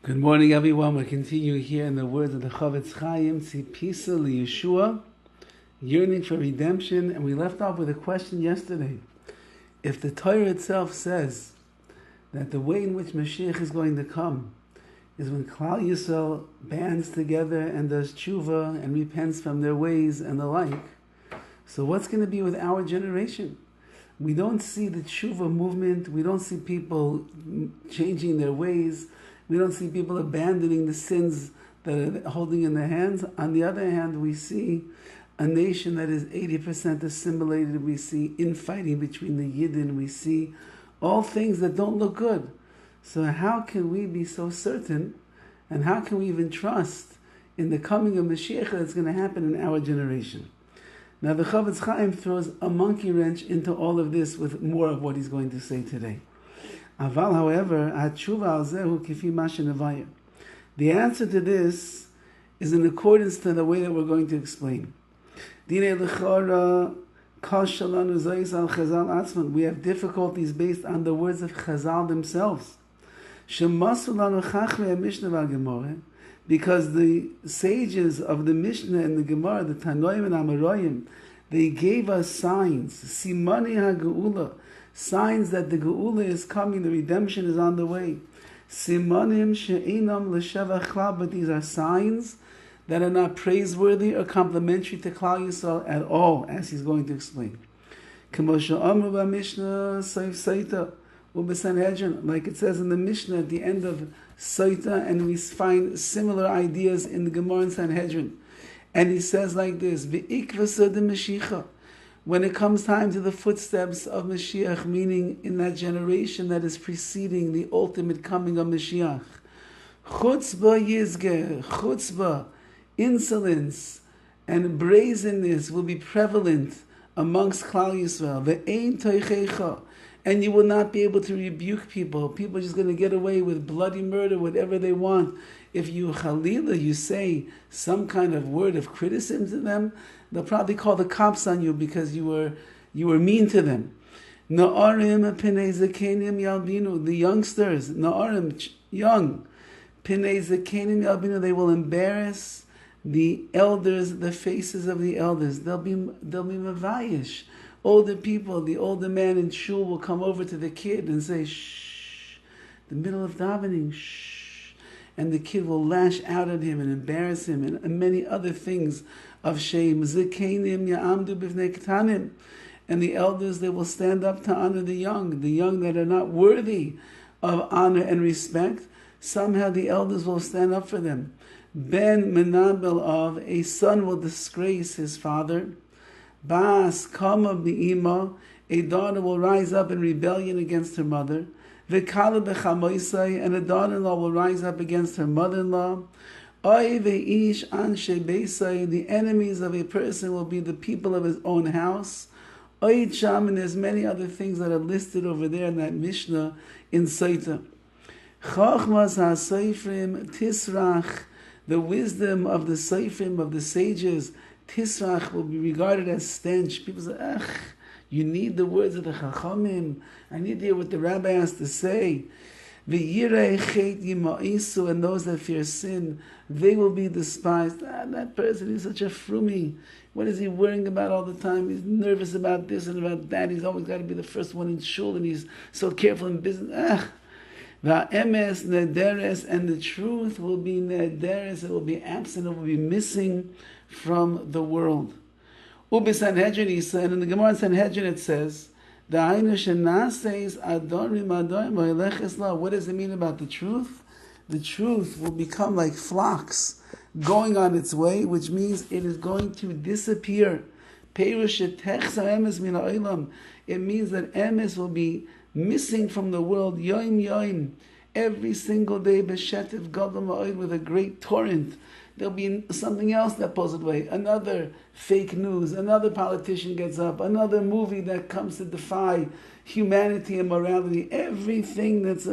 Good morning, everyone. We're continuing here in the words of the Horowitz, TZIPISA Yeshua, yearning for redemption. And we left off with a question yesterday. If the Torah itself says that the way in which Mashiach is going to come is when Klal Yisrael bands together and does tshuva and repents from their ways and the like, so what's going to be with our generation? We don't see the tshuva movement. We don't see people changing their ways. We don't see people abandoning the sins that are holding in their hands. On the other hand, we see a nation that is 80% assimilated. We see infighting between the Yidden. We see all things that don't look good. So how can we be so certain, and how can we even trust in the coming of Mashiach that's going to happen in our generation? Now the Horowitz throws a monkey wrench into all of this with more of what he's going to say today. Aval, however, the answer to this is in accordance to the way that we're going to explain. We have difficulties based on the words of Chazal themselves. Because the sages of the Mishnah and the Gemara, the Tanoim and Amoraim, they gave us signs, Simani HaGeula, signs that the Geula is coming, the redemption is on the way. Simanim she'inam l'shevach klal, but these are signs that are not praiseworthy or complimentary to Klal Yisrael at all, as he's going to explain. Like it says in the Mishnah at the end of Saita, and we find similar ideas in the Gemara and Sanhedrin. And he says like this, V'ikvasa de Mashiach, when it comes time to the footsteps of Mashiach, meaning in that generation that is preceding the ultimate coming of Mashiach, chutzpah yizge, chutzpah, insolence and brazenness will be prevalent amongst Klal Yisrael. Ve'ein toichecha, and you will not be able to rebuke people. People are just going to get away with bloody murder, whatever they want. If you Chalila, you say some kind of word of criticism to them, they'll probably call the cops on you because you were mean to them. Na'arim pinei zakenim yalbinu, the youngsters, na'arim, young, pinei zakenim yalbinu, they will embarrass the elders, the faces of the elders. They'll be mavayish. Older people, the older man in shul will come over to the kid and say, shh, the middle of davening, shh. And the kid will lash out at him and embarrass him and many other things of shame. Zekenim ya'amdu b'vnei ketanim. And the elders, they will stand up to honor the young that are not worthy of honor and respect. Somehow the elders will stand up for them. Ben menabel of, a son will disgrace his father. Bas kama bi'ima, a daughter will rise up in rebellion against her mother. V'kala b'chamoisai, and a daughter-in-law will rise up against her mother-in-law. Oy ve'ish anshe beisai, the enemies of a person will be the people of his own house. Oy cham, and there's many other things that are listed over there in that Mishnah in Saita. Chachmas ha-seifrim tisrach, the wisdom of the seifrim, of the sages, tisrach, will be regarded as stench. People say, you need the words of the Chachamim. I need to hear what the Rabbi has to say. V'yirei chet yimaisu, and those that fear sin, they will be despised. That person is such a frumi. What is he worrying about all the time? He's nervous about this and about that. He's always got to be the first one in shul, and he's so careful in business. Va'emes nederes, and the truth will be nederes. It will be absent. It will be missing from the world. Ubi Sanhedrin, and in the Gemara in Sanhedrin it says, what does it mean about the truth? The truth will become like flocks going on its way, which means it is going to disappear. It means that emes will be missing from the world, every single day, with a great torrent. There'll be something else that pulls it away. Another fake news. Another politician gets up. Another movie that comes to defy humanity and morality. Everything that's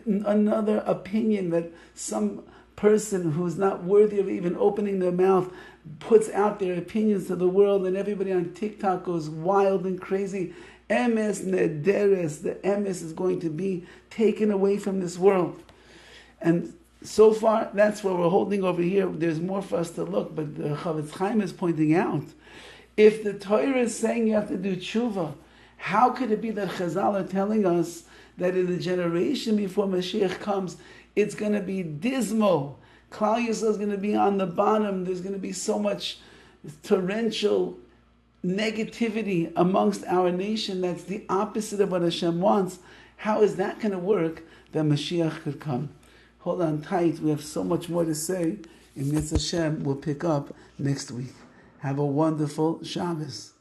another opinion that some person who's not worthy of even opening their mouth puts out their opinions to the world, and everybody on TikTok goes wild and crazy. Emes nederes, the emes is going to be taken away from this world. And so far, that's where we're holding over here. There's more for us to look, but the Horowitz is pointing out, if the Torah is saying you have to do tshuva, how could it be that Chazal are telling us that in the generation before Mashiach comes, it's going to be dismal? Klal Yisrael is going to be on the bottom. There's going to be so much torrential negativity amongst our nation. That's the opposite of what Hashem wants. How is that going to work that Mashiach could come? Hold on tight. We have so much more to say. In Mitzvah Hashem, we'll pick up next week. Have a wonderful Shabbos.